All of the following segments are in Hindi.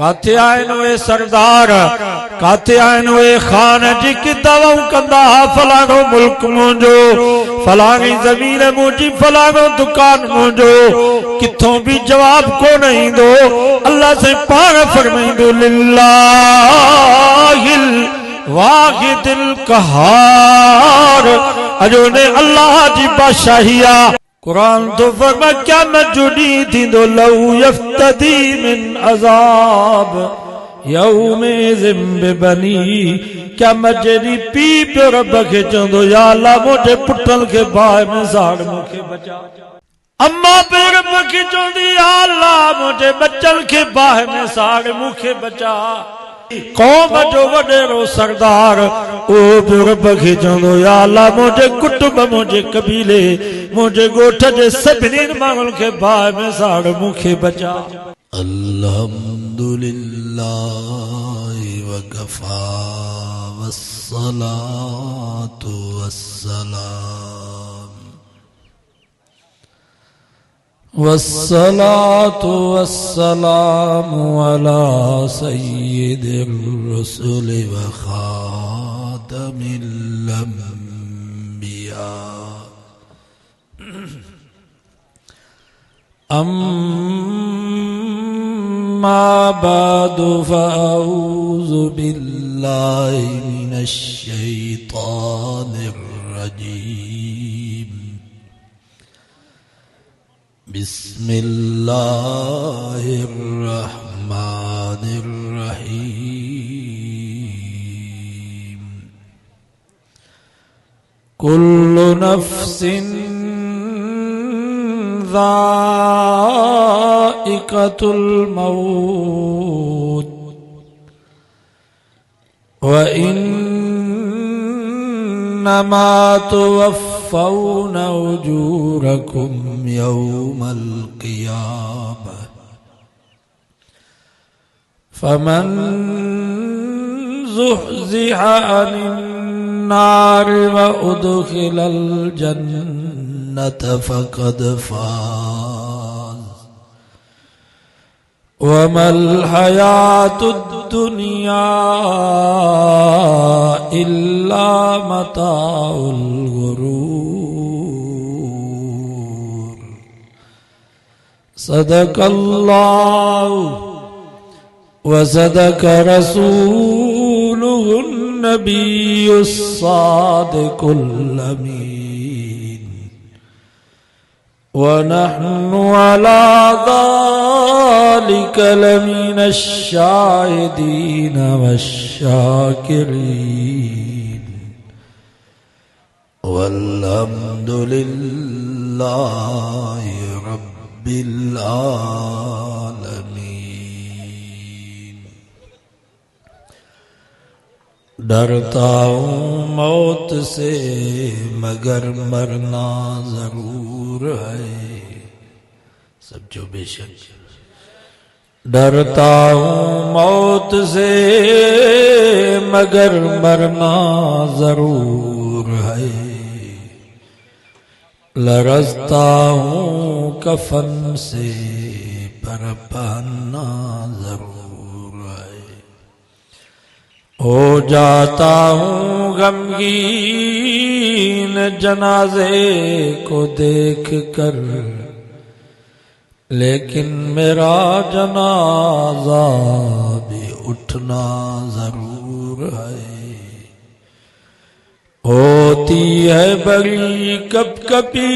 काथे आए वे सरदार, काथे आए वे खान जी कि दवाऊ कंदा फलानो मुल्क मुंजो, फलानी जमीन मुंजी, फलानो दुकान मुंजो, किथों भी जवाब को नहीं दो। अल्लाह से पान फरमाइंदो लिल्लाहिल वाहिदिल कहार, अजो ने अल्लाह जी बादशाहिया। कुरान तो फरमा क्या मैं जुड़ी थी दो लऊ यफ्तदी मिन अजाब यौमे ज़िम्बे बनी, क्या मैं जेरी पी पे रब के चंदो या अल्लाह मुझे पुटल के बाय में साड़ मुखे बचा। अम्मा पे रब की चंदी या अल्लाह मुझे बच्चल के बाय में साड़ मुखे बचा। कौम जो वडेरो सरदार ओ रब खे चवंदो या अल्लाह मुझे कुटुंब, मुझे कबीले, मुझे गोठ जे सभिनी माण्हुनि खे बाहि में साड़ मूंखे बचा। अल्हम्दुलिल्लाहि व कफ़ा वस्सलातु वस्सलाम वस्सलातु वस्सलामु अला सय्यिदिर रुसुलि व खातमिल अंबिया। अम्मा बअदु फ़अऊज़ु बिल्लाहि मिनश शैतानिर रजीम। बिस्मिल्लाहिर्रहमानिर्रहीम। कुल्लु नफ्सिन ज़ाइक़तुल मौत व इन्नमा तुवफ़्फ़ौना उजूरकुम यौमल क़ियामह फमन ज़ुहज़िहा अनिन नार व उदखिलल जन्नत फ़क़द फ़ाज़ वमल हयातुद दुनिया इल्ला मताउल गुरूर। सदक़ल्लाहु व सदक़ रसूलुहुन नबियुस सादिकुल अमीन व नहनु अला ज़ालिका लमिनश शाहिदीन वश्शाकिरीन वल्हम्दुलिल्लाहि रब्बिल आलमीन। डरता हूँ मौत से मगर मरना जरूर है, सब जो बेशक। डरता हूँ मौत से मगर मरना जरूर है, लरज़ता हूँ कफन से पर पहनना जरूर है। हो जाता हूँ गमगीन जनाजे को देख कर, लेकिन मेरा जनाजा भी उठना जरूर है। होती है बड़ी कपकपी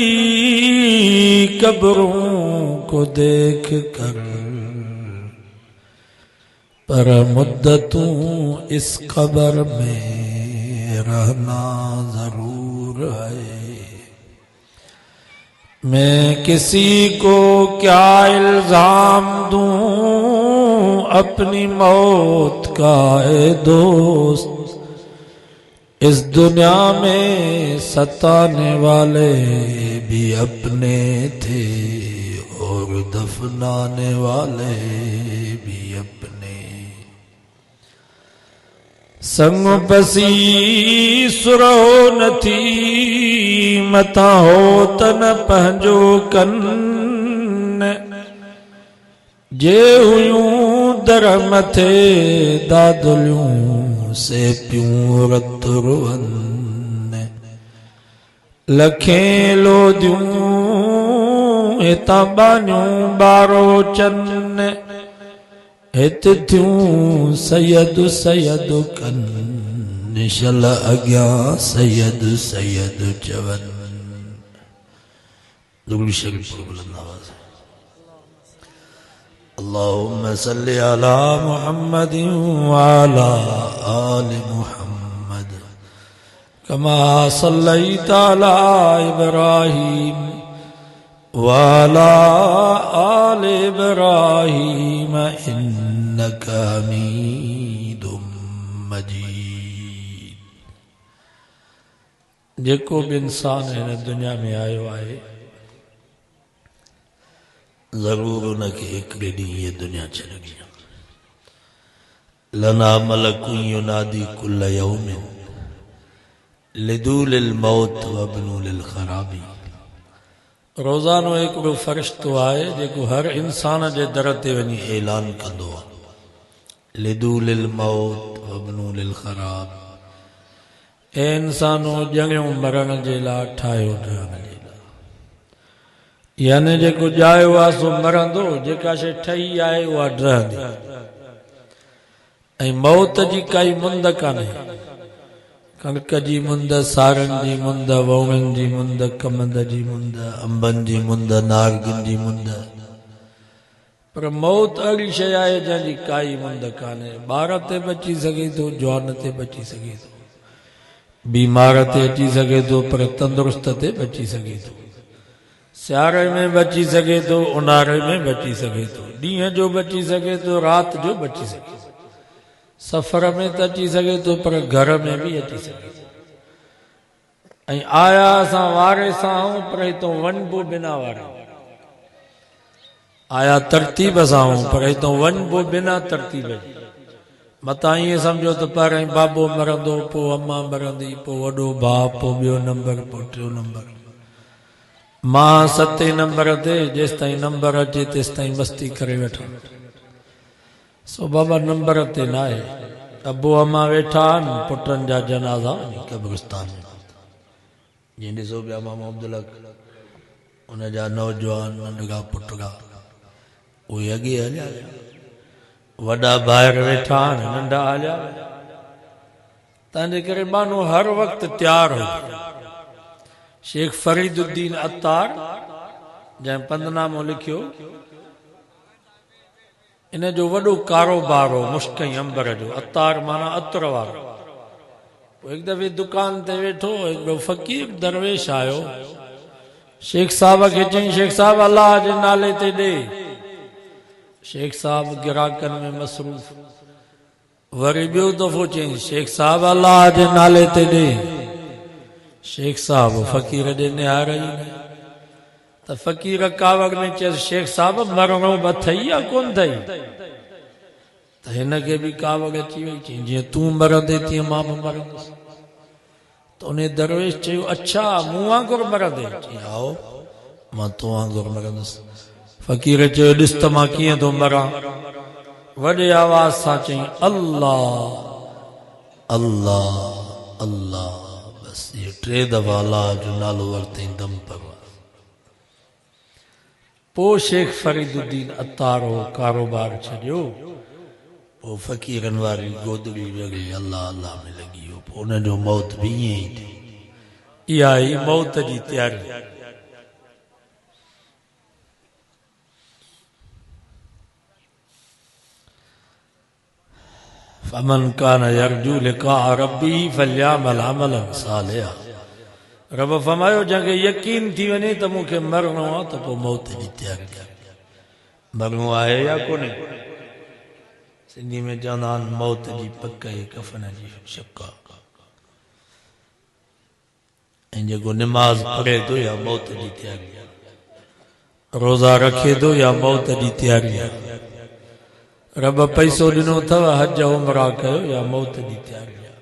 कब्रों को देख कर, पर मुद्दतों इस कब्र में रहना जरूर है। मैं किसी को क्या इल्जाम दूं अपनी मौत का ए दोस्त, इस दुनिया में सताने वाले भी अपने थे और दफनाने वाले भी अपने। संग बसी सुरहो नथी मता हो तन पंहिंजो कन, जे हुयूं दर मथे दादलियूं से पियूं रत रुअन लखें लोदियूं हितां बानियूं बारो चन हित थियूं सैयद सैयद कन निशल अॻियां सैयद सैयद चवन। दुरूद शरीफ बुलंद आवाज़। अल्लाहुम्मा सल्लि अला मुहम्मदिन व अला आलि मुहम्मद कमा सल्लैता अला इब्राहीम व अला आलि इब्राहीम इन्नका हमीदुम मजीद। जेको भी इंसान हिन दुनिया में आयो आहे जरूर उनके हिकिड़े ॾींहुं ये दुनिया छॾणी आहे। लना मलकुन युनादी कुल्ल यौमिन लिदूलिल मौत वबनुलिल खराबी। रोज़ानो हिकिड़ो फ़रिश्तो आहे जेको हर इंसान जे दर ते वञी ऐलान कंदो आहे लिदूलिल मौत वबनुलिल खराब। ए इंसानो ॼणियो मरण जे लाइ ठाहियो ॾहण जे लाइ। यानी जेको ॼायो आहे सो मरंदो, जेका शइ ठही आहे उहा रहंदी। ऐं मौत जी काई मुंद कान्हे। कणिक जी मुंद, सारनि जी मुंद, वौणनि जी मुंद, कमंद जी मुंद, अंबनि जी मुंद, नारगिन जी मुंद। पर मौत अहिड़ी शइ आहे जंहिंजी काई मुंद कान्हे। ॿार ते बची सघे थो, जवान ते बची सघे थो, बीमार ते अची सघे थो, पर तंदुरुस्त ते बची सघे थो। सियारे में बची सघे थो, उन्हारे में बची सघे थो, ॾींहं जो बची सघे थो, राति जो बची सघे थो, सफ़र में त अची सघे थो, पर घर में बि अची सघे थो। ऐं आया असां वारे सां आहियूं, पर हितां वञिबो बिना वारे। आया तरतीब सां आहियूं, पर हितां वञिबो बिना तरतीब जी। मतां ईअं सम्झो त पहिरियों बाबो मरंदो, पोइ अम्मा मरंदी, पोइ वॾो भाउ, पोइ ॿियो नंबर, पोइ टियों नंबर। मां 7 नंबर ते, जेसि ताईं नंबर अचे तेसि ताईं मस्ती करे वेठा। सो बाबा नंबर ते न आहे। अबो अम्मा वेठा आहिनि, पुटनि जा जनाज़ा कब्रिस्तान में। जीअं ॾिसो पिया मामा अब्दुल हक, उनजा नौजवान नंढड़ा पुटड़ा उहे अॻे हलिया, वॾा ॿाहिरि वेठा आहिनि, नंढा हलिया। तंहिंजे करे माण्हू हर वक़्तु तयारु हुजे। शेख फरीदुद्दीन अत्तार जंहिं पंधनामो लिखियो, इन जो वॾो कारोबार हो मुश्क अंबर जो। अत्तार माना अतर वारो। हिकु दफ़े दुकान ते वेठो, हिकिड़ो फ़कीर दरवेश आयो। शेख साहब खे चई, शेख साहब अल्लाह जे नाले ते ॾे। शेख साहब गिराकनि में मसरूफ़। वरी ॿियो दफ़ो चई, शेख साहब अल्लाह जे नाले ते ॾे। शेख साहब फ़कीर ॾे निहार ई न। त फ़कीर कावड़ में चयसि, शेख साहब मरणो अथई या कोन अथई? त हिन खे बि कावड़ अची वई। चई, जीअं तूं मरंदे तीअं मां बि मरंदुसि। त उन दरवेश चयो, अच्छा मूं वांगुरु मरंदे? चई, आओ मां तो वांगुरु मरंदुसि। फ़कीर चयो, ॾिस त मां कीअं थो मरां। वॾे आवाज़ सां चई, अल्लाह अल्लाह अल्लाह। बस ये 3 दफ़ा अल्लाह जो नालो वरितई, दम पर। पोइ शेख फरीदुद्दीन अत्तार हो कारोबार छॾियो। पोइ फ़कीरनि वारी गोदड़ी वॻे अल्लाह अल्लाह में लॻी वियो। पोइ उनजो मौत बि ईअं ई थी। इहा ई मौत जी तयारी। फमन कान यरजू लिका रब्बी फल्यअमल अमलन सालिहा। रब फरमायो, जंहिंखे यकीन थी वञे त मूंखे मरणो आहे, त पोइ मौत जी तयारी कर। मरणो आहे या कोन्हे? सिंधी में चवंदा आहिनि, मौत जी पक ऐं कफ़न जी शक। ऐं जेको निमाज़ पढ़े थो या मौत जी तयारी आहे, रोज़ा रखे थो या मौत जी तयारी आहे। रब पैसो ॾिनो अथव, हज उमरा कयो या मौत जी तयारी आहे।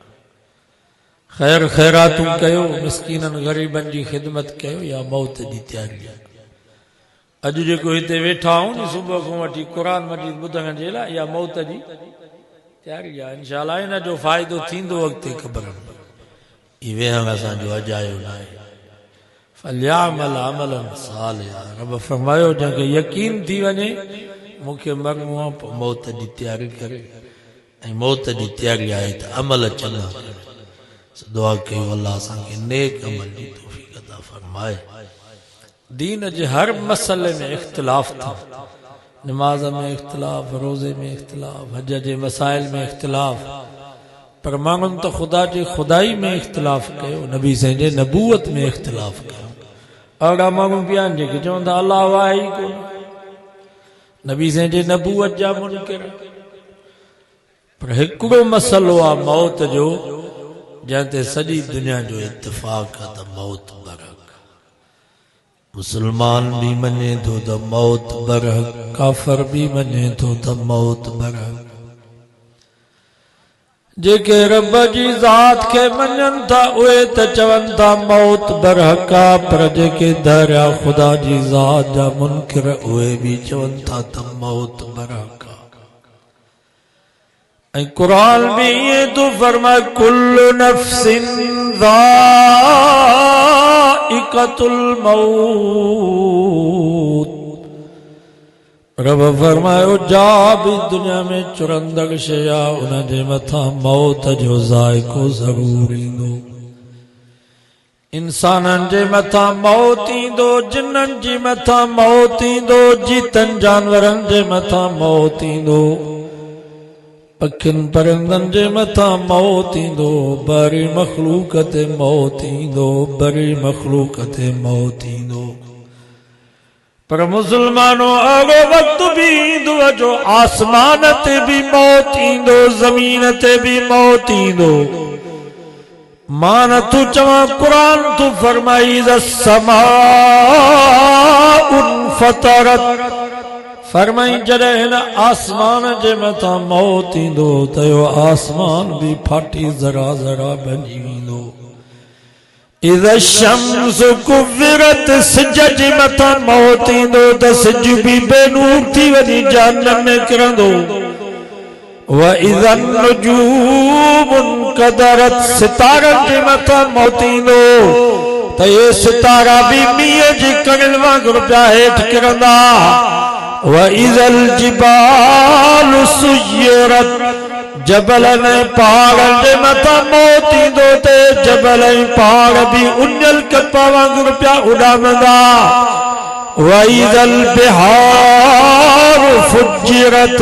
ख़ैर ख़ैरातूं कयो, मिस्कीननि ग़रीबनि जी ख़िदमत कयो या मौत जी तयारी आहे। अॼु जेको हिते वेठा आहियूं नी सुबुह खां वठी क़ुर मजीद ॿुधण जे लाइ इहा मौत जी तयारी आहे। इंशाअल्लाह इन जो फ़ाइदो थींदो अॻिते ख़बर ई वेहण असांजो अजायो न आहे। फलियामल अमलन सालिहा, रब फरमायो जंहिंखे यकीन थी वञे मूंखे मरणो आहे पोइ मौत जी तयारी करे, ऐं मौत जी तयारी आहे त अमल चङा करे। दुआ कयो अल्लाह असांखे नेक अमल जी तौफ़ीक़ अता फरमाए। दीन जे हर मसले में इख्तिलाफ था, नमाज में इख्तिलाफ, रोज़े में इख्तिलाफ, हज जे मसाइल में इख्तिलाफ, पर माण्हुनि त ख़ुदा जी खुदाई में इख्तिलाफ कयो, नबी साईं जे नबूवत में इख्तिलाफ कयो। अहिड़ा माण्हू बि आहिनि जेके चवनि था अलाह आहे ई कोन, नबी साईं जे नबूवत जा मुनकिर। पर हिकिड़ो मसलो आहे मौत जो जंहिं ते सॼी दुनिया जो इत्तिफ़ाक़ आहे त मौत बरहक। मुसलमान भी मने तो द मौत बरहक, काफर भी मने तो द मौत बरहक। जेके रब जी ज़ात के मञनि था उहे त चवनि था मौत बरहक आहे, पर जेके दरिया ख़ुदा जी ज़ात जा मुनकिर उहे भी चवनि था त मौत बरहक आहे। ऐं क़ुरान में ईअं थो फरमाए कुल्लु नफ्सिन ज़ाइक़तुल मौत। रब फरमायो जा भी दुनिया में चुरंदड़ शइ आहे उन जे मथां मौत जो ज़ाइक़ो ज़रूर ईंदो। इंसाननि जे मथां मौत ईंदो, जिन्ननि जे मथां मौत ईंदो, जीतनि जानवरनि जे मथां मौत ईंदो, पखियुनि परिंदनि जे मथां मौत ईंदो, बरी मखलूक ते मौत ईंदो, बरी मखलूक ते मौत ईंदो। पर मुसलमानो अहिड़ो वक़्तु बि ईंदो जो आसमान ते बि मौत ईंदो, ज़मीन ते बि मौत ईंदो। मां नथो चवां, क़ुरान तूं फरमाई समाउन फतरत, फरमाई जॾहिं हिन आसमान जे मथां मौत ईंदो त इहो आसमान बि फाटी ज़रा ज़रा बणिजी वेंदो। इज़ा शम्सु कुव्विरत, सिज जे मथां मौत ईंदो त सिज बि बेनूर थी वञी जहन्नम में किरंदो। व इज़ा नुजूमु कदरत, सितारनि जे मथां मौत ईंदो त इहे सितारा बि मींहं जे कणिल वांगुरु पिया हेठि किरंदा। व इज़ल जिबालु सुय्यरत, जबलनि ऐं पहाड़नि जे मथां मौत ईंदो त जबल ऐं पहाड़ बि उञल कपा वांगुरु पिया उॾामंदा। व इज़ल बिहारु फुज्जिरत,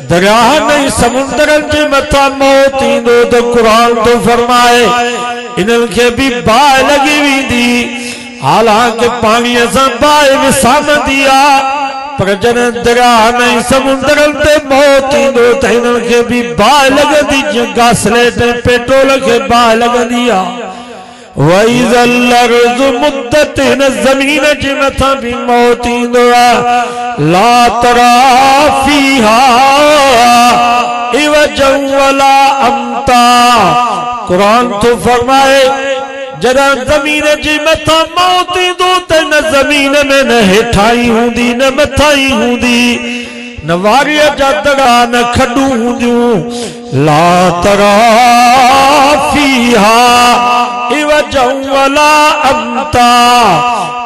दरियाहनि ऐं समुंदरनि जे मथां मौत ईंदो त क़ुरान थो फरमाए इन्हनि खे बि बाहि लॻी वेंदी। हालांकि पाणीअ सां बाहि विसामंदी आहे, पर जॾहिं दरियाहनि ऐं समुंदरनि ते मौत ईंदो त हिननि खे बि बाहि लॻंदी, जीअं गासलेट ऐं पेट्रोल खे बाहि लॻंदी आहे। वइज़ल अर्ज़ु मुद्दत, हिन ज़मीन जे मथां बि मौत ईंदो आहे। ला तरा फीहा इवजन वला अम्ता, क़ुरान थो फरमाए जॾहिं ज़मीन जे मथां मौत ईंदो त न ज़मीन में न हेठाई हूंदी न मथाई हूंदी, न वारीअ जा दड़ा न खॾूं हूंदियूं। ला तरा फीहा इवजन वला अम्ता,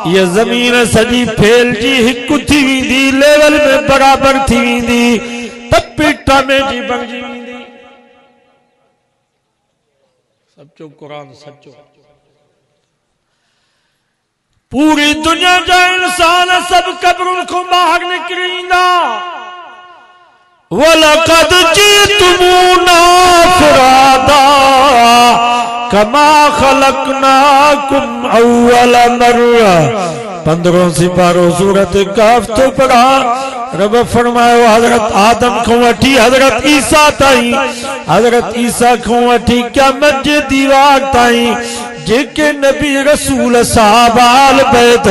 ये ज़मीन सॼी फैलजी हिकु थी वेंदी, लेवल में बराबर थी वेंदी, टपी टामे जी बणिजी वेंदी। सचो क़ुरान सचो। पूरी दुनिया जा इंसान सब कब्रुनि खां ॿाहिरि निकिरी ईंदा। वलक़द जीतुमूना फुरादा कमा खलकनाकुम अव्वल मर्रा। 15 सिपारो सूरत काफ तो पढ़ा। रब फरमायो हजरत आदम को वठी हजरत ईसा ताईं, हजरत ईसा को वठी क़यामत जे दीवार ताईं जेके नबी रसूल साहब आल बैत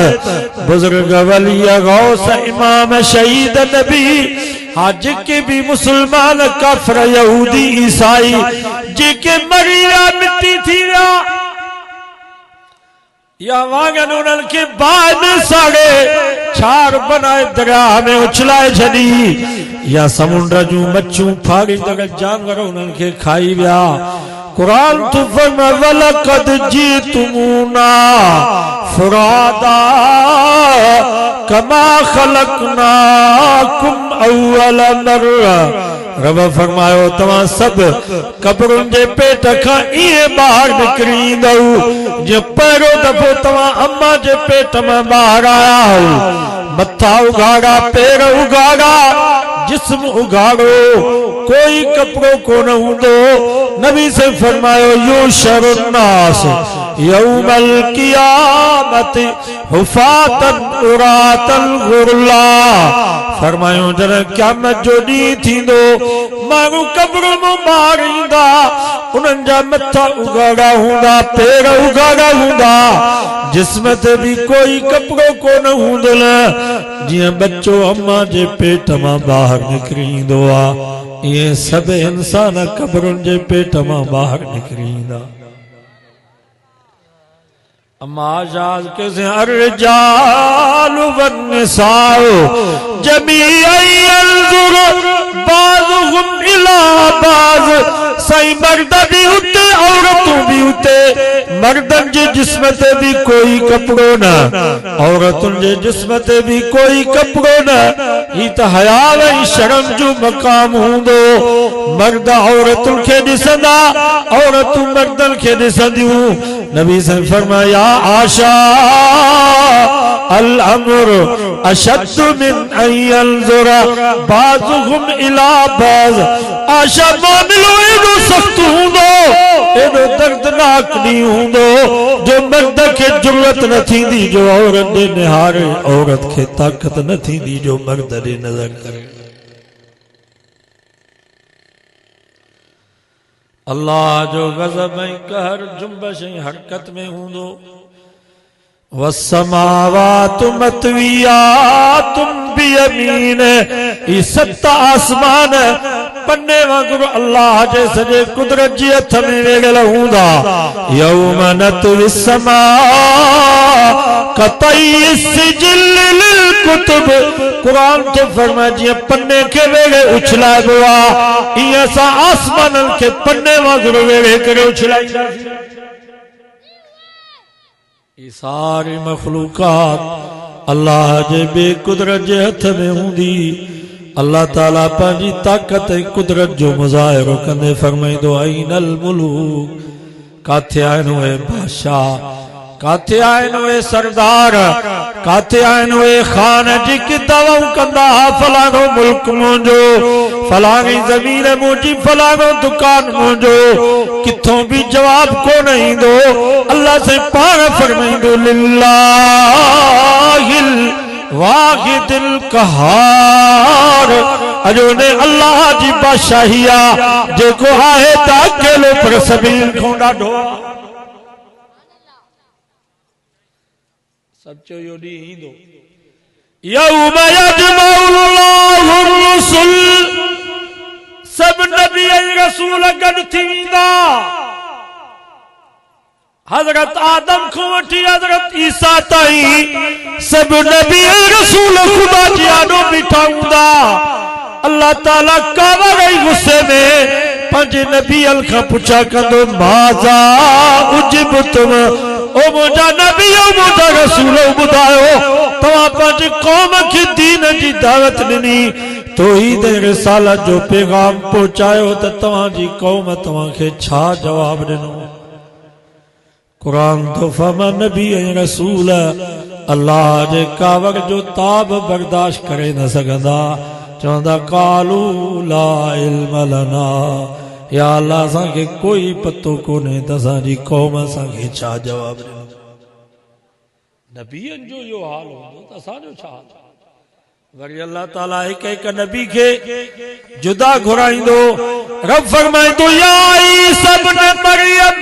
बुजुर्ग वली गौस इमाम शहीद नबी, हाँ जेके भी मुसलमान काफिर यहूदी ईसाई जेके मरी विया मिटी थी विया, या वांगन उन्हनि खे बाहि में साड़े छार बनाए दरिया में उछलाए छॾी या समुंड जूं मच्छियूं फाड़ींदड़ जानवर उन्हनि खे खाई विया। कुरान तो फरमाए वलक़द जीतुमूना फुरादा कमा खलक़नाकुम अव्वल मर्रा। रब फरमायो तव्हां सभु कब्रुनि जे पेट खां ईअं ॿाहिरि निकिरी ईंदव जीअं पहिरियों दफ़ो तव्हां अम्मा जे पेट में ॿाहिरि आया हो। मथा उघाड़ा, पेर उघाड़ा, जिस्म उघाड़ो, कोई कपड़ो कोन हूंदो। नबी से फरमायो युशरुन नास यौमल क़ियामत हुफातन उरातन गुरला। फरमायो जॾहिं क़यामत जो ॾींहुं थींदो माण्हू कब्र मां ॿाहिरि ईंदा, उन्हनि जा मथा उघाड़ा हूंदा, पेर उघाड़ा हूंदा, जिस्म ते भी कोई कपड़ो कोन हूंदल। जीअं बच्चो अम्मा जे पेट मां ॿाहिरि निकिरी ईंदो आहे, इहे सभु इंसान कब्रुनि जे पेट मां ॿाहिरि निकिरी ईंदा। अम्मा आज़ाद कैसे अर्रिजालु वन्निसाउ जमीअन यंज़ुरु बाज़ुहुम इला बाज़। सही मर्द भी उते, औरतूं भी उते। मर्दन जे जिस्म ते भी कोई कपड़ो न, औरतुनि जे जिस्म ते भी कोई कपड़ो न। ही त हया ऐं शर्म जो मक़ाम हूंदो। मर्द औरतुनि खे ॾिसंदा, औरतूं मर्दनि खे ॾिसंदियूं। नबी से फरमाया आशा अल अम्र अशद्दु मिन अन यंज़ुरा बाज़ुहुम इला बाज़। आशा मामिलो एॾो सख़्त हूंदो, एॾो दर्दनाक ॾींहुं हूंदो जो मर्द खे ज़रूरत न थींदी जो औरत ॾे निहारे, औरत खे ताक़त न थींदी जो मर्द ॾे नज़र करे। अल्लाह जो गज़ब ऐं कहर जुंबश ऐं हरकत में हूंदो। वस्समावातु मत्वियातुम बियमीन। ई सत आसमान पन्ने वांगुरु अल्लाह जे सॼे कुदरत जी हथ में वेड़ियल हूंदा। यौम नत्वी समा कतई सिजिल लिल कुतुब। कुरान तो फरमाए जीअं पन्ने खे वेड़े उछलाइबो आहे, ईअं असां आसमाननि खे पन्ने वांगुरु वेड़े करे उछलाईंदासीं। ये सारी मखलूकात अल्लाह जे बेकुदरत जे हथ में हूंदी। अल्लाह ताला पंहिंजी ताक़त ऐं कुदरत जो मुज़ाहिरो कंदे फरमाईंदो अइनल मुलूक। काथे आहिनि उहे बादशाह, काथे आहिनि उहे सरदार, काथे आहिनि उहे खान जेके दावाऊं कंदा फलाणो मुल्क मुंहिंजो, फलाणी ज़मीन मुंहिंजी, फलाणो दुकान मुंहिंजो। किथों भी जवाब कोन ईंदो। अल्लाह से पाण फरमाईंदो लिल्लाहिल वाहिदिल कहार। अजो ने अल्लाह जी बादशाही आहे जेको आहे त अकेलो पर सभिनी खां ॾाढो। सचो यो ॾींहुं ईंदो यौम यजमउल्लाहु रुसुल। सब नबी ऐं रसूल गॾु थी वेंदा। हज़रत आदम खां वठी हज़रत ईसा ताईं सब नबी ऐं रसूल खुदा जी आॾो बीठा हूंदा। अल्लाह ताला कावर ऐं गुस्से में पंहिंजे नबीअल खां पुछा कंदो माज़ा उजिबतुम। ओ मुंहिंजा नबी, ओ मुंहिंजा रसूल, ॿुधायो तव्हां पंहिंजी क़ौम खे दीन जी दावत ॾिनी, तौहीद ऐं रिसालत जो पैगाम पहुचायो त तव्हांजी क़ौम तव्हांखे छा जवाब ॾिनो। कुरान तो फरमा नबी ऐं रसूल अल्लाह जे कावर जो ताब बर्दाश्त करे न सघंदा। चवंदा कालू ला इल्म लना, या अल्लाह असांखे कोई पतो कोन्हे त असांजी क़ौम असांखे छा जवाब ॾिनो। नबीअनि जो इहो हाल हूंदो त असांजो छा हाल। वरी अल्लाह ताला हिक हिक नबी खे जुदा घुराईंदो। रब फरमाईंदो या ईसा इब्न मरियम।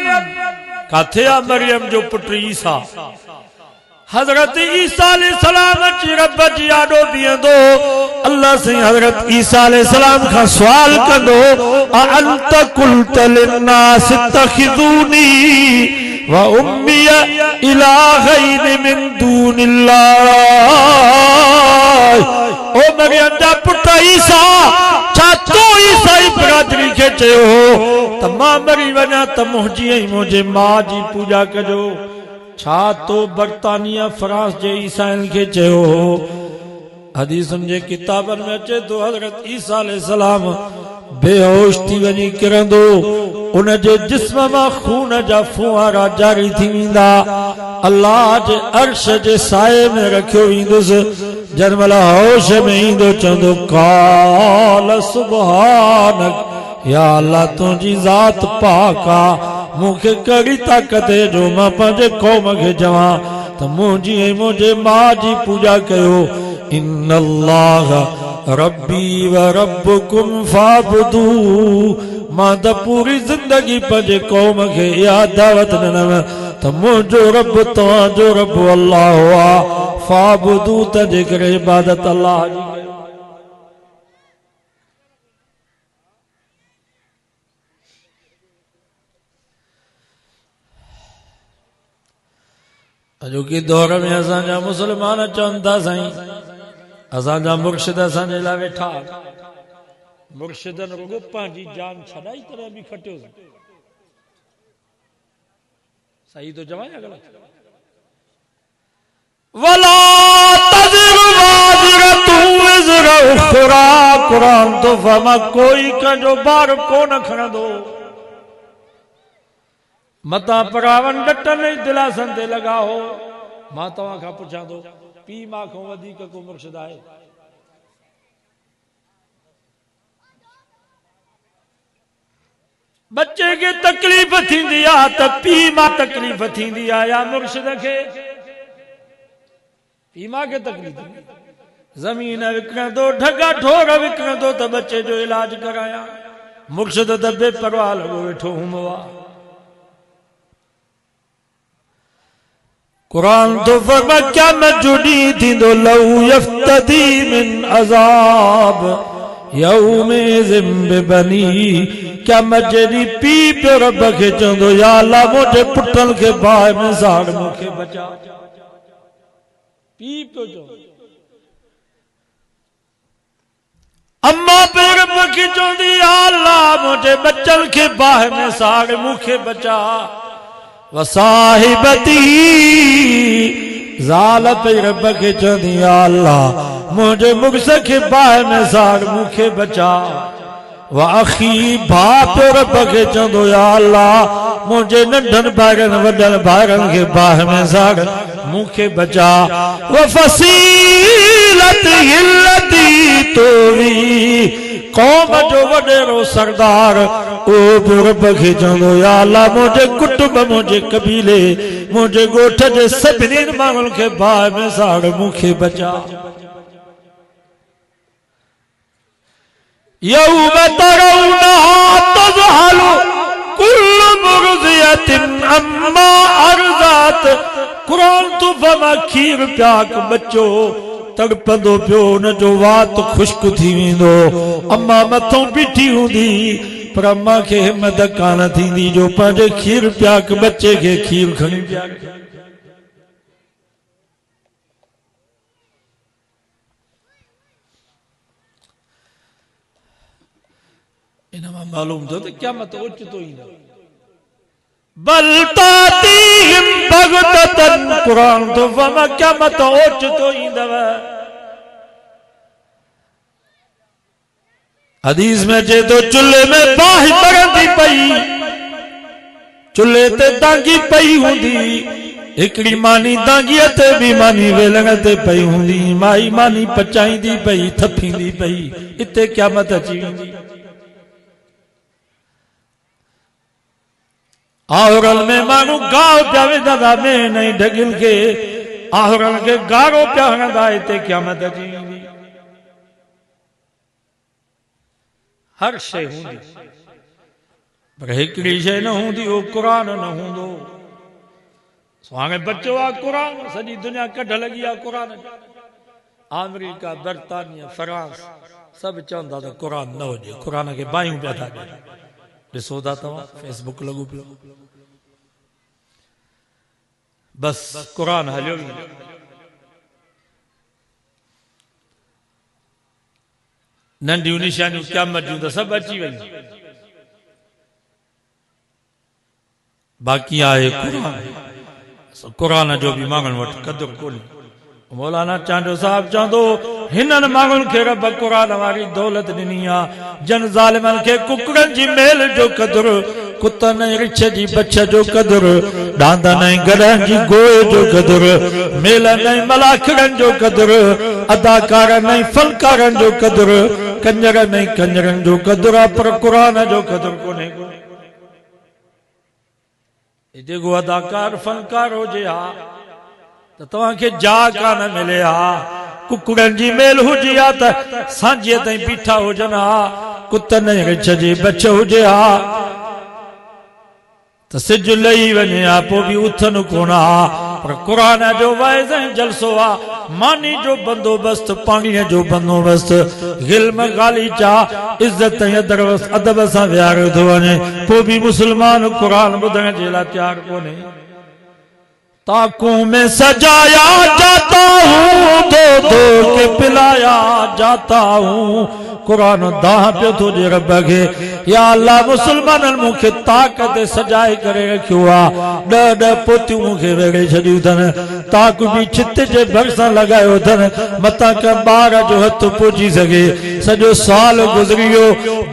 काथे आ मरियम जो पुट ईसा। हजरत ईसा अलैहिस्सलाम अची रब जी आॾो बीहंदो। अल्लाह से हजरत ईसा अलैहिस्सलाम खां सवाल कंदो अंत कुल्त लिन्नास तखिज़ूनी। व उम्मी इलाहैन मिन दूनिल्लाह। ओ मरियम जा पुट ईसा, छा तू ईसाई बिरादरी खे चयो त मां मरी वञा त मुंहिंजी ऐं मुंहिंजे मां जी पूजा कजो? छा तो बर्तानिया फ्रांस जे ईसाइनि खे चयो? हदीसुनि जे किताबनि में अचे तो हज़रत ईसा अलैहिस्सलाम बेहोश थी वञी किरंदो, उन जे जिस्म मां खून जा फुहारा जारी थी वेंदा, अल्लाह जे अर्श जे साए में रखियो वेंदुसि। जंहिंमहिल होश में ईंदो चवंदो काल सुबहानक, या अल्लाह तुंहिंजी ज़ात पाक आ, मूंखे कहिड़ी ताक़त जो मां पंहिंजे क़ौम खे चवां त मुंहिंजी ऐं मुंहिंजे मां जी पूजा कयो। इन्नल्लाह रब्बी व रब्बुकुम फाबुदू। मां त पूरी जिंदगी पंहिंजे क़ौम खे इहा दावत ॾिनमि त मुंहिंजो रब तव्हांजो रब अल्लाह आ, फाबुदू तंहिंजे करे इबादत अल्लाह जी कयो। अॼोके दौर में असांजा मुस्लमान चवनि था साईं असांजा मुर्शिद असांजे लाइ वेठा, मुर्शिदनि रुगो पंहिंजी जान छॾाई तरह बि खटियो। सही तो चवां या ग़लति? वला तज़िरु वाज़िरतु विज़्र उख़रा, क़ुरान तो फरमा कोई कंहिंजो बार कोन खणंदो। मता परावन डटनि दिलासन ते लॻाओ। मां तव्हां खां पुछां थो, पीउ मां खां वधीक को मुर्शिद आहे? बच्चे खे तकलीफ़ थींदी आहे त पीउ मां तकलीफ़ थींदी आहे या मुर्शिद खे? पीउ मां खे तकलीफ़ थींदी। ज़मीन विकिणंदो, ढगा ठोर विकिणंदो त बच्चे जो इलाज करायां। मुर्शिद त बेपरवाह लॻो वेठो हूंदो आहे। कुरान तो फरमा क़यामत जो ॾींहुं थींदो लहू यफ्तदी मिन अज़ाब यौमिज़िन बिबनी। क़यामत जे ॾींहुं पीउ पियो रब खे चवंदो या अल्लाह मुंहिंजे पुटनि खे बाहि में साड़ मूंखे बचा। पीउ पियो चवंदो, अम्मा पे रब खे चवंदी या अल्लाह मुंहिंजे बच्चनि खे बाहि में साड़ मूंखे बचा। वसाहिबती ज़ाल पे रब खे चवंदी या अल्लाह मुंहिंजे मुड़िस खे बाहि में साड़ मूंखे बचा। व अखी भाउ पियो रब खे चवंदो या अल्लाह मुंहिंजे नंढनि भाइरनि वॾनि भाइरनि खे बाहि में साड़ मूंखे बचा। व फसीलती हिल्लती तोवी, क़ौम जो वॾेरो सरदार ओ पियो रब खे चवंदो या अल्लाह मुंहिंजे कुटुंब मुंहिंजे कबीले मुंहिंजे ॻोठ जे सभिनी माण्हुनि खे बाहि में साड़ मूंखे बचा। यौम तरौनहा तज़हलु कुल्लु मुर्ज़ियतिन अम्मा अर्ज़त। कुरान तो फरमा खीर प्याक बच्चो तड़पंदो पियो, उन जो वात खुश्क थी वेंदो। अम्मा मथों बीठी हूंदी पर अम्मा खे हिम्मत कान थींदी जो पंहिंजे खीर प्याक बच्चे खे खीर खणी प्याक। इन मां मालूम थियो त क़यामत ओचितो ईंदो। बल तातीहिम बग़ततन, कुरान तो फरमा क़यामत ओचितो ईंदव। हदीस में अचे तो चुल्हे में बाहि बरंदी पई, चुल्हे ते तांगी पई हूंदी, हिकिड़ी मानी तांगीअ ते ॿी मानी वेलण ते पई हूंदी। माई मानी पचाईंदी पई, थपींदी पई, इते क़यामत अची वेंदी। आहुरनि में माण्हू गाहु पिया विझंदा ॿियनि ऐं ढगिल खे, आहुरनि खे गारो पिया हणंदा, हिते क़यामत अची वेंदी। हर शइ हूंदी पर हिकिड़ी शइ न हूंदी, उहो क़ुरान न हूंदो। हाणे बचो आहे क़ुरान, सॼी दुनिया कढ लॻी आहे क़ुरान। अमेरिका, बर्तानिया, फ्रांस सभु चवंदा त क़ुरान न हुजे, क़ुरान खे बाहियूं पिया था ॾियनि। ॾिसो था तव्हां फेसबुक लॻो पियो। बस कुरान हलियो नंढियूं निशानियूं क़यामत जूं त सभु अची वयूं बाक़ी आहे कुरान जो बि माण्हुनि वटि क़दुरु कोन्हे मौलाना चांडो साहब चवंदो हिननि माण्हुनि खे रब कुरान वारी दौलत ॾिनी आहे जन ज़ालिमनि खे कुकड़नि जी मेल जो क़दुरु कुतनि ऐं रिछ जी बछ जो क़दुरु डांदनि ऐं गॾहनि जी गोए जो क़दुरु मेलनि ऐं मलाखड़नि जो क़दुरु अदाकारनि ऐं फनकारनि जो क़दुरु कंजरनि ऐं कंजरनि जो क़दुरु आहे पर कुरान जो क़दुरु कोन्हे जेको अदाकार फनकार हुजे हा त तव्हांखे जा कान मिले हा कुकड़नि जी मेल हुजे हा त सांझीअ ताईं बीठा हुजनि हा कुतनि ऐं रिछ जी बछ हुजे हा त सिज लही वञे हा पोइ बि उथनि कोन हा पर कुरान जो वाइज़ ऐं जलसो आहे मानी जो बंदोबस्त पाणीअ जो बंदोबस्त गिल्म गालीचा इज़त ऐं अदब सां विहारियो थो वञे पोइ बि मुस्लमान कुरान ॿुधण जे लाइ तयारु कोन्हे ताकों में सजाया जाता हूँ दो दो के पिलाया जाता हूँ कुरान दाह पियो थो ॾे रब खे या अल्लाह मुस्लमाननि मूंखे ताक़त सजाए करे रखियो आहे ॾह पोतियूं मूंखे वेड़े छॾियूं अथनि ताक बि छित जे भरिसां लॻायो अथनि मथां का ॿार जो हथ पहुची सघे सॼो साल गुज़री वियो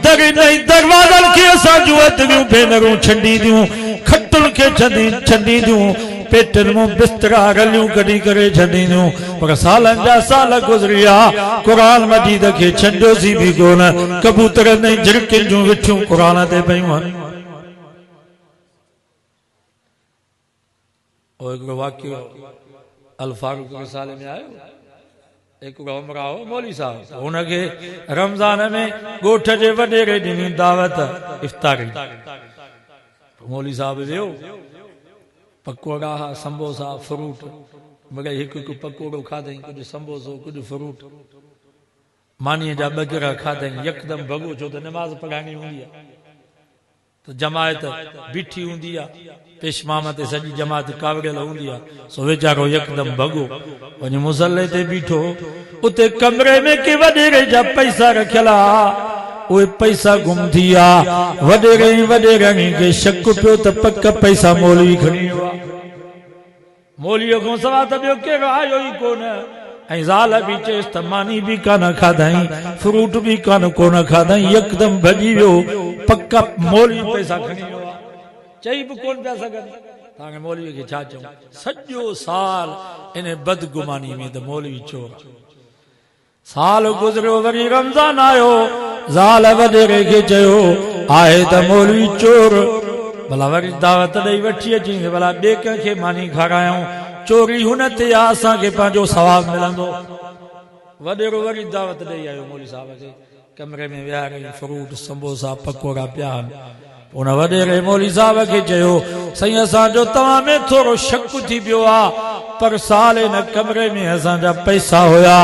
दरवाज़नि खे असां जूं अदरियूं भेनरूं छंडींदियूं खटुनि खे छंडींदियूं पेटनि में बिस्तरा रलियूं कढी करे छॾींदियूं पर सालनि जा साल गुज़रिया कुरान मजीद खे छंडियोसीं बि कोन कबूतरनि ऐं झिरकियुनि जूं विठियूं कुरान ते पयूं हिकिड़ो वाक़ियो अल फारूक रिसाले में आयो हिकिड़ो उमरा हो मौली साहब हुनखे रमज़ान में ॻोठ जे वॾेरे ॾिनी दावत इफ्तारी मौली साहब वियो पकोड़ा संबोसा फ्रूट मगर हिकु हिकु पकोड़ो खाधई कुछ संबोसो कुछ फ्रूट मानी जा बगर खाधई यकदम भगो छो त नमाज पढ़ानी हूंदी आहे तो जमायत बीठी हूंदी आहे पेशमाम ते सॼी जमात कावड़ियल हूंदी आहे सो वीचारो यकदम भगो वञी मुसल्ले ते बीठो उते कमरे में के वॾेरे जा पैसा रखियल आहे उहे पैसा गुम थी विया वॾेरे खे शक पियो त पक पैसा मौलवी खणी वियो आहे मौलवीअ खां सवाइ त ॿियो केरु आयो ई कोन ऐं ज़ाल बि चएसि त मानी बि कान खाधई फ्रूट बि कोन खाधई यकदम भॼी वियो पक्का मौलवी पैसा खणी वियो आहे चई बि कोन पिया सघनि तव्हांखे मौलवीअ खे छा चऊं सॼो साल इन बदगुमानी में त मौलवी चोर साल गुज़रियो वरी रमज़ान आयो ज़ाल वॾेरे खे चयो आहे त मौलवी चोर भला वरी दावत ॾेई वठी अची भला ॿिए कंहिंखे मानी खारायूं चोरी हुन ते आहे असांखे पंहिंजो सवाब मिलंदो वॾेरो वरी दावत ॾेई आयो मौलवी साहब खे कमरे में विहारे फ्रूट संबोसा पकोड़ा पिया आहिनि उन वॾेरे मौलवी साहब खे चयो साईं असांजो तव्हां में थोरो शक थी पियो आहे पर साल इन कमरे में असांजा पैसा हुया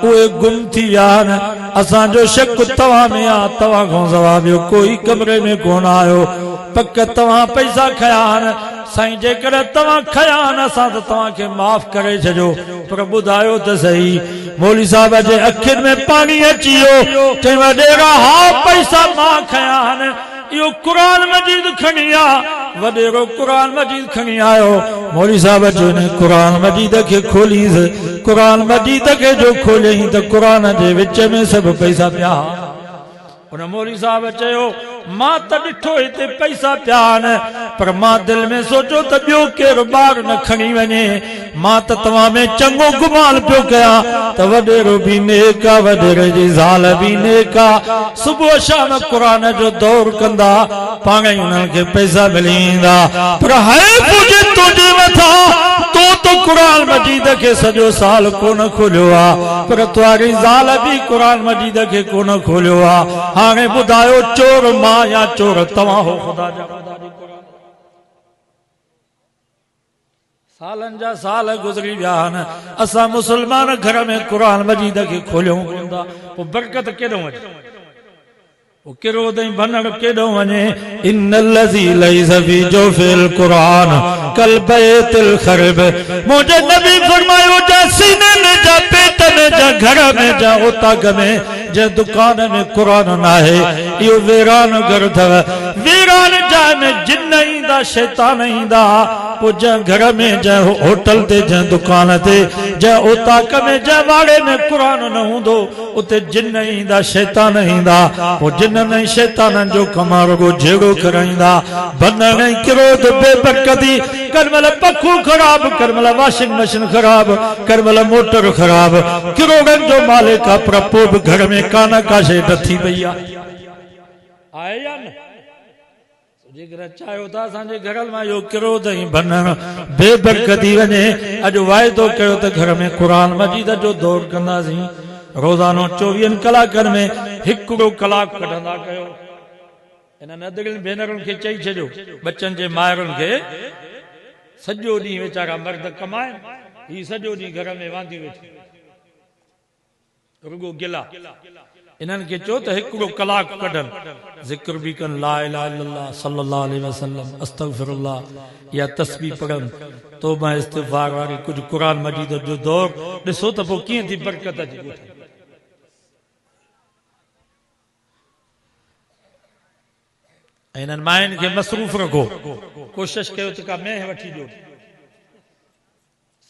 उहे गुम थी विया आहिनि असांजो शक तव्हां में आहे तव्हां खां सवाइ ॿियो कोई कमरे में कोन आयो पक तव्हां पैसा खया आहिनि साईं जेकॾहिं तव्हां खया आहिनि असां त तव्हांखे माफ़ करे छॾियो पर ॿुधायो त सही मौलवी साहब जे अखियुनि में पाणी अची वियो चई वॾेरा हा पैसा मां खया आहिनि इहो क़ुरान मजीद खणी आ वॾेरो क़ुरान मजीद खणी आयो मौलवी साहब जो ने क़ुरान मजीद खे खोलीस क़ुरान मजीद खे जो खोलियईं त क़ुरान जे विच में सभु पैसा पिया उन मौलवी साहब चयो मां त ॾिठो हिते पैसा पिया आहिनि पर मां दिलि में सोचियो त ॿियो केरु ॿार न खणी वञे मां त तव्हां में चङो गुमान पियो कयां त वॾेरो बि नेक आहे वॾेरे जी ज़ाल बि नेक आहे सुबुह शाम क़ुरान जो दौर कंदा पाण ई उन्हनि खे पैसा मिली वेंदा पर तुंहिंजे मथां तो क़ुरान मजीद खे सॼो साल कोन खोलियो आहे पर तुंहिंजी ज़ाल बि क़ुरान मजीद खे कोन खोलियो आहे हाणे ॿुधायो चोर मां या चोर तव्हां हो ख़ुदा जा सालनि जा साल गुज़री विया आहिनि असां मुस्लमान घर में क़ुरान मजीद खे खोलियूं कोन था पोइ बरकत केॾो अचे वो किरो दई बनण केडो वने इन्नल्लज़ी लैज़ फी जोफिल कुरान कल बैतिल खरब मुझे नबी फरमायो जा सीने में जा पेट में जा घर में जा उताग में जे दुकान में कुरान ना है यो वीरान घर थव वीरान जा में जिन्न इंदा शैतान इंदा पो जा घर में जा होटल ते जा दुकान ते जा उताग में जा वाड़े में कुरान न हुंदो उते जिन्न इंदा शैतान इंदा पो जिन्न शैतान जो कमारो को जेड़ो कराइंदा बनण क्रोध बेबरकती करमल पखो खराब करमल वॉशिंग मशीन खराब करमल मोटर खराब किरोड़न जो मालिक प्रपोब घर में काना काशे डथी पई आए या न जेकर चायो था असांजे घर में यो क्रोध ही बनण बेबरकती वने अज वायदो कयो त घर में कुरान मजीद जो दौर कंदासीं रोजानो 24 कलाकनि में हिकिड़ो कलाक कढंदा कयो इन्हनि अधगनि भेनरुनि खे चई छॾियो बच्चनि जे माइरुनि खे सॼो ॾींहुं वीचारा मर्द कमाइनि ही सॼो ॾींहुं घर में वांदी वेठी रुगो गिला इन्हनि खे चओ त हिकिड़ो कलाक कढनि ज़िक्र बि कनि ला इलाहा इल्लल्लाह सल्लल्लाहु अलैहि वसल्लम अस्तगफिरुल्लाह या तस्बीह पढ़नि तौबा इस्तिग़फार वारी कुझु क़ुरान मजीद जो दौर ॾिसो त पोइ कीअं थी बरकत अची इन्हनि माइनि खे मसरूफ़ रखो कोशिश कयो त का मेंह वठी ॾियो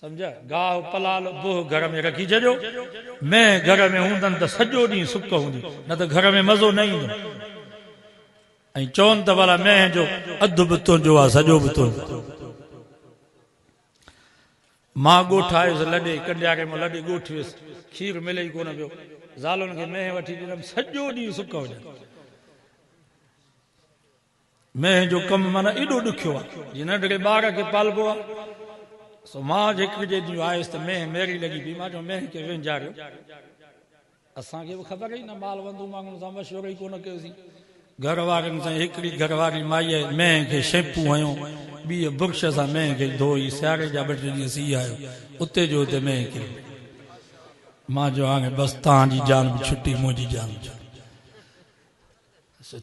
समझा गाह पलाल बोह घर में रखी छॾियो मैं घर में हूंदनि त सॼो ॾींहुं सुक हूंदी न त घर में मज़ो न ईंदो ऐं चवनि त भला मैं जो अधु बि तुंहिंजो आहे सॼो बि तुंहिंजो मां ॻोठु आयुसि लॾे कंडियारे मां लॾे ॻोठु वियुसि खीर मिले ई कोन पियो ज़ालुनि खे मेंह वठी ॾिनमि सॼो ॾींहुं सुक हुजनि मेंह जो कमु माना एॾो ॾुखियो आहे जीअं नंढड़े ॿार खे पालबो आहे सो मां हिकिड़े ॾींहुं आयुसि त मेंह मेरी लॻी पई मां चयो मेंह खे विञारियो असांखे बि ख़बर ई न माल वंदू माण्हुनि सां मशवरो ई कोन कयोसीं घर वारनि सां हिकिड़ी घर वारी माईअ मेंह खे शैम्पू हयो ॿी बुर्श सां मेंह खे धोई सियारे जा 2 ॾींहं सीउ आयो उते जो उते मेंह खे मां जो हाणे बसि तव्हांजी जान बि छुटी मुंहिंजी जान बि छुटी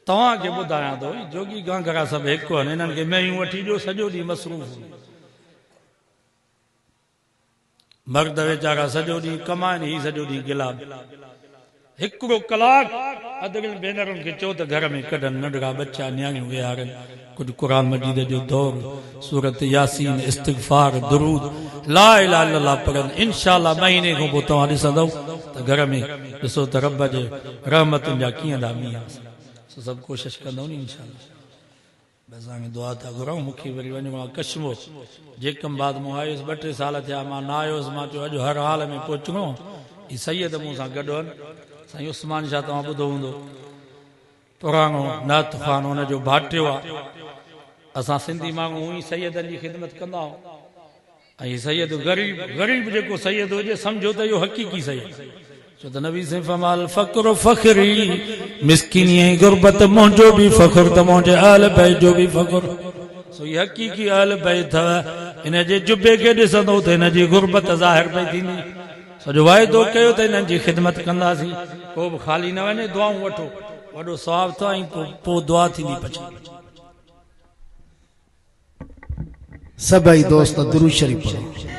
तव्हांखे ॿुधायां थो जोगी गांगरा सभु हिकु आहिनि हिननि खे मेंहियूं वठी ॾियो सॼो ॾींहुं मसरूफ़ मर्द वीचारा सॼो ॾींहुं कमाइनि ही सॼो ॾींहुं गिला हिकिड़ो कलाक अधु भेनरुनि खे चओ त घर में कढनि नंढड़ा बच्चा न्याणियूं विहारनि कुझु क़ुरान मजीद जो दौर सूरत यासीन इस्तिग़फार दुरूद ला इलाहा इल्लल्लाह पढ़नि इंशाअल्लाह महीने खां पोइ तव्हां ॾिसंदव त घर में ॾिसो त रब जे रहमतुनि जा कीअं था मींहं सभु कोशिशि कंदो नी इंशाअल्लाह असांखे दुआ था घुरऊं मूंखे वरी वञिणो आहे कश्मीर जेकमबाद मूं आयुसि 2-3 साल थिया मां न आयुसि मां चयो अॼु हर हाल में पहुचणो ही सैयद मूं सां गॾु आहिनि साईं उस्मान शाह तव्हां ॿुधो हूंदो पुराणो नात ख़ान हुनजो भाटियो आहे असां सिंधी माण्हू ई सैयदनि जी ख़िदमत कंदा आहियूं ऐं सैयद ग़रीब जेको सैयद हुजे सम्झो त इहो हक़ीक़ी सैयद छो त नबी से फरमाल फ़क़्र फ़ख़्री मिस्किनी ऐं गुरबत मुंहिंजो बि फ़ख़्र त मुंहिंजे अहल बैत जो बि फ़ख़्र सो इहा हक़ीक़ी अहल बैत अथव इन जे जुबे खे ॾिसंदो त हिन जी गुरबत ज़ाहिर पई थींदी सॼो वाइदो कयो त हिननि जी ख़िदमत कंदासीं को बि ख़ाली न वञे दुआऊं वठो वॾो सवाबु अथव ऐं पोइ दुआ थींदी पछी सभई दोस्त दुरूद शरीफ पढ़ो।